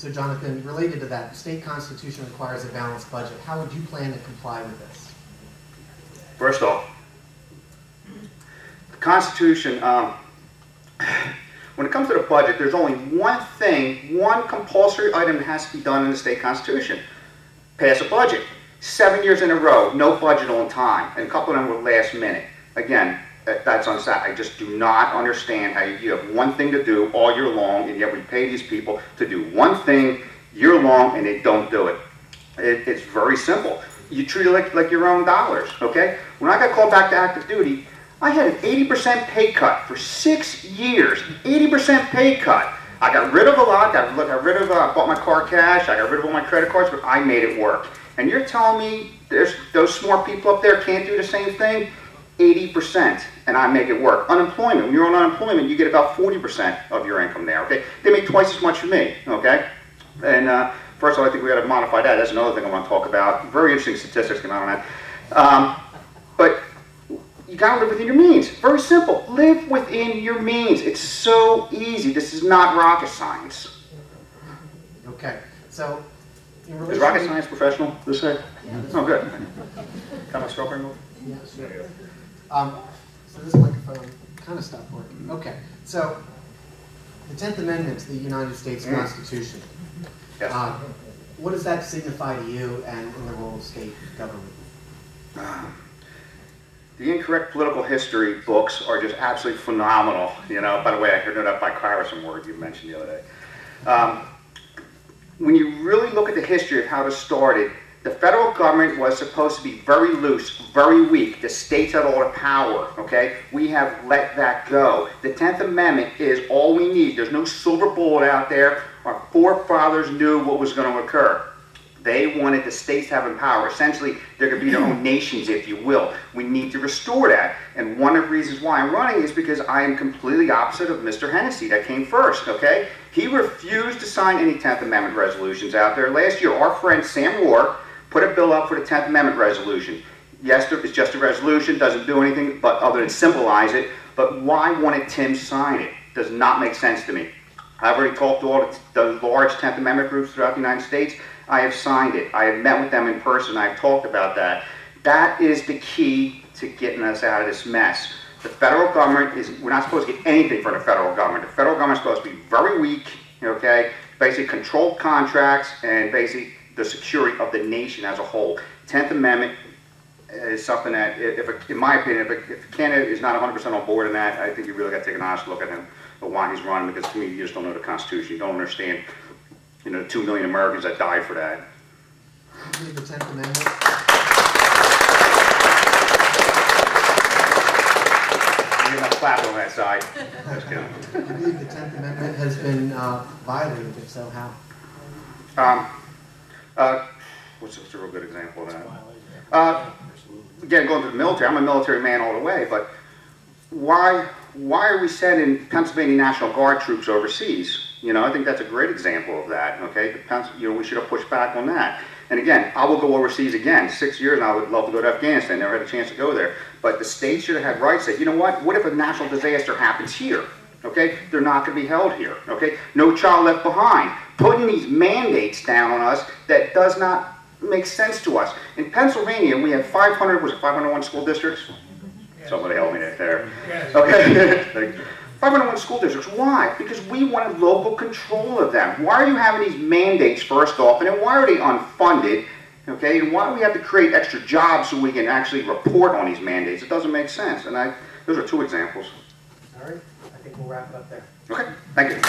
So Jonathan, related to that, the state constitution requires a balanced budget. How would you plan to comply with this? First off, the Constitution, when it comes to the budget, there's only one thing, one compulsory item that has to be done in the state constitution. Pass a budget. 7 years in a row, no budget on time, and a couple of them were last minute. Again, that's unsatisfying. I just do not understand how you have one thing to do all year long, and yet we pay these people to do one thing year long, and they don't do it. It's very simple. You treat it like your own dollars, okay? When I got called back to active duty, I had an 80% pay cut for 6 years. 80% pay cut. I got rid of a lot. I bought my car cash. I got rid of all my credit cards, but I made it work. And you're telling me there's those smart people up there can't do the same thing? 80%, and I make it work. Unemployment, when you're on unemployment, you get about 40% of your income there, okay? They make twice as much for me, okay? And first of all, I think we got to modify that. That's another thing I want to talk about. Very interesting statistics come out on that. But you got to live within your means. Very simple. Live within your means. It's so easy. This is not rocket science. Okay, so is rocket science professional this way? Yeah, oh, good. Got my strawberry move? Yeah, sure. So this microphone kind of stopped working. Okay, so the 10th Amendment to the United States Constitution. Yes. What does that signify to you and in the role of state government? The incorrect political history books are just absolutely phenomenal. You know, by the way, I heard that by Kyra, word you mentioned the other day. When you really look at the history of how this started, the federal government was supposed to be very loose, very weak. The states had all the power, okay? We have let that go. The 10th Amendment is all we need. There's no silver bullet out there. Our forefathers knew what was going to occur. They wanted the states to have power. Essentially, they're going to be their own nations, if you will. We need to restore that. And one of the reasons why I'm running is because I am completely opposite of Mr. Hennessy that came first, okay? He refused to sign any 10th Amendment resolutions out there. Last year, our friend Sam Rohr put a bill up for the 10th Amendment resolution. Yes, it's just a resolution, doesn't do anything but other than symbolize it, but why wouldn't Tim sign it? Does not make sense to me. I've already talked to all the large 10th Amendment groups throughout the United States. I have signed it. I have met with them in person. I've talked about that. That is the key to getting us out of this mess. The federal government we're not supposed to get anything from the federal government. The federal government is supposed to be very weak, okay? Basically controlled contracts and basically the security of the nation as a whole. 10th Amendment is something that, in my opinion, if Canada is not 100% on board in that, I think you really got to take an honest look at him, at why he's running, because to me, you just don't know the Constitution. You don't understand, you know, 2 million Americans that died for that. You believe the 10th Amendment? You're not clapping on that side. Just kidding. Do you believe the 10th Amendment has been violated? If so, how? What's a real good example of that? Again, going to the military, I'm a military man all the way, but why are we sending Pennsylvania National Guard troops overseas? You know, I think that's a great example of that, okay? You know, we should have pushed back on that. And again, I will go overseas again. 6 years and I would love to go to Afghanistan. Never had a chance to go there. But the states should have had rights to say, you know what if a national disaster happens here? Okay? They're not going to be held here, okay? No child left behind. Putting these mandates down on us that does not make sense to us. In Pennsylvania, we have 501 school districts? Somebody help me there. Okay. 501 school districts. Why? Because we wanted local control of them. Why are you having these mandates first off, and then why are they unfunded? Okay, and why do we have to create extra jobs so we can actually report on these mandates? It doesn't make sense. And those are two examples. All right, I think we'll wrap it up there. Okay, thank you.